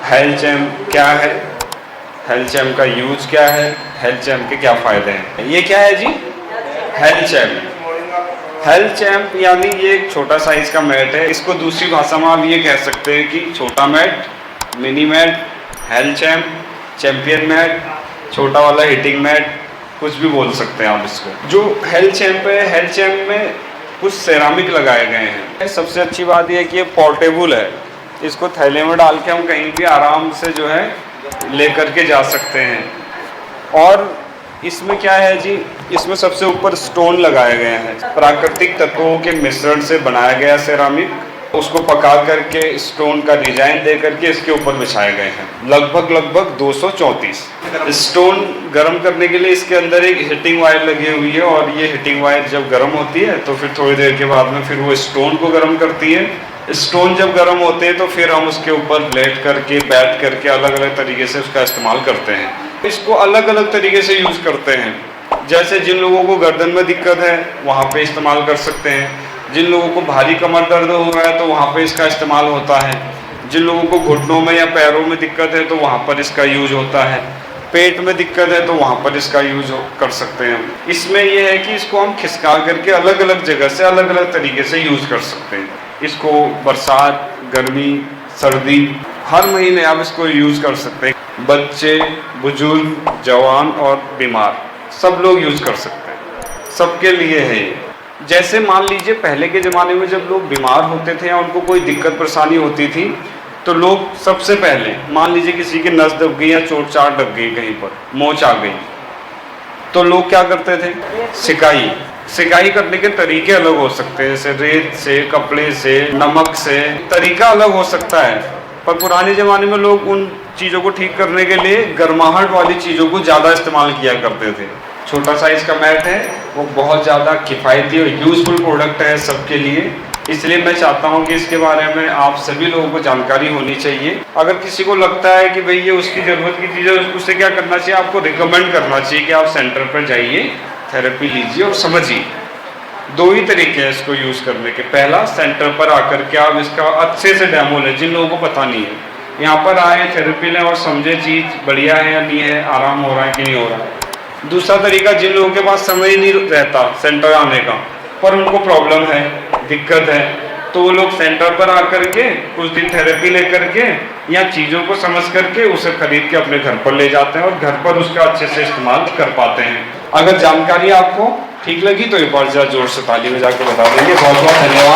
Health champ क्या है, health champ का यूज क्या है, हेल्थ चैम्प के क्या फ़ायदे हैं। ये क्या है जी? Health champ. हेल्थ चैम्प यानी ये एक छोटा साइज का मैट है। इसको दूसरी भाषा में आप ये कह सकते हैं कि छोटा mat, mini mat, health champ, champion mat, छोटा वाला हिटिंग मैट, कुछ भी बोल सकते हैं आप इसको। जो हेल्थ चैम्प है, हेल्थ चैम्प में कुछ सेरामिक लगाए गए हैं। सबसे अच्छी बात यह है कि ये पोर्टेबल है। इसको थैले में डाल के हम कहीं भी आराम से जो है लेकर के जा सकते हैं। और इसमें क्या है जी, इसमें सबसे ऊपर स्टोन लगाए गए हैं। प्राकृतिक तत्वों के मिश्रण से बनाया गया सेरामिक, उसको पका करके स्टोन का डिजाइन दे करके इसके ऊपर बिछाए गए हैं। लगभग 234 स्टोन गर्म करने के लिए इसके अंदर एक हीटिंग वायर लगी हुई है, और ये हीटिंग वायर जब गर्म होती है तो फिर थोड़ी देर के बाद में फिर वो स्टोन को गर्म करती है। स्टोन जब गर्म होते हैं तो फिर हम उसके ऊपर लेट करके बैठ करके अलग अलग तरीके से उसका इस्तेमाल करते हैं। इसको अलग अलग तरीके से यूज़ करते हैं। जैसे जिन लोगों को गर्दन में दिक्कत है वहाँ पे इस्तेमाल कर सकते हैं। जिन लोगों को भारी कमर दर्द हो रहा है तो वहाँ पे इसका इस्तेमाल होता है। जिन लोगों को घुटनों में या पैरों में दिक्कत है तो वहाँ पर इसका यूज होता है। पेट में दिक्कत है तो वहाँ पर इसका यूज कर सकते हैं। इसमें यह है कि इसको हम खिसका करके अलग अलग जगह से अलग अलग तरीके से यूज कर सकते हैं। इसको बरसात, गर्मी, सर्दी, हर महीने आप इसको यूज कर सकते हैं। बच्चे, बुजुर्ग, जवान और बीमार सब लोग यूज कर सकते हैं। सबके लिए है ये। जैसे मान लीजिए पहले के ज़माने में जब लोग बीमार होते थे या उनको कोई दिक्कत परेशानी होती थी तो लोग सबसे पहले मान लीजिए किसी की नस दब गई या चोट चाट लग गई, कहीं पर मोच आ गई, तो लोग क्या करते थे? सिकाई करने के तरीके अलग हो सकते हैं, जैसे रेत से, कपड़े से, नमक से, तरीका अलग हो सकता है। पर पुराने ज़माने में लोग उन चीज़ों को ठीक करने के लिए गर्माहट वाली चीज़ों को ज़्यादा इस्तेमाल किया करते थे। छोटा साइज का मैट है, वो बहुत ज़्यादा किफ़ायती और यूज़फुल प्रोडक्ट है सबके लिए। इसलिए मैं चाहता हूँ कि इसके बारे में आप सभी लोगों को जानकारी होनी चाहिए। अगर किसी को लगता है कि भाई ये उसकी ज़रूरत की चीज़ है, उससे क्या करना चाहिए? आपको रिकमेंड करना चाहिए कि आप सेंटर पर जाइए, थेरेपी लीजिए और समझिए। दो ही तरीके हैं इसको यूज़ करने के। पहला, सेंटर पर आकर के आप इसका अच्छे से डेमो लें। जिन लोगों को पता नहीं है, यहाँ पर आए, थेरेपी लें और समझे चीज़ बढ़िया है या नहीं है, आराम हो रहा है कि नहीं हो रहा है। दूसरा तरीका, जिन लोगों के पास समय ही नहीं रहता सेंटर आने का, पर उनको प्रॉब्लम है, दिक्कत है, तो वो लोग सेंटर पर आकर के कुछ दिन थेरेपी ले करके या चीज़ों को समझ करके उसे खरीद के अपने घर पर ले जाते हैं और घर पर उसका अच्छे से इस्तेमाल कर पाते हैं। अगर जानकारी आपको ठीक लगी तो एक बार ज़रा जोर से ताली बजा के बता देंगे। बहुत बहुत धन्यवाद।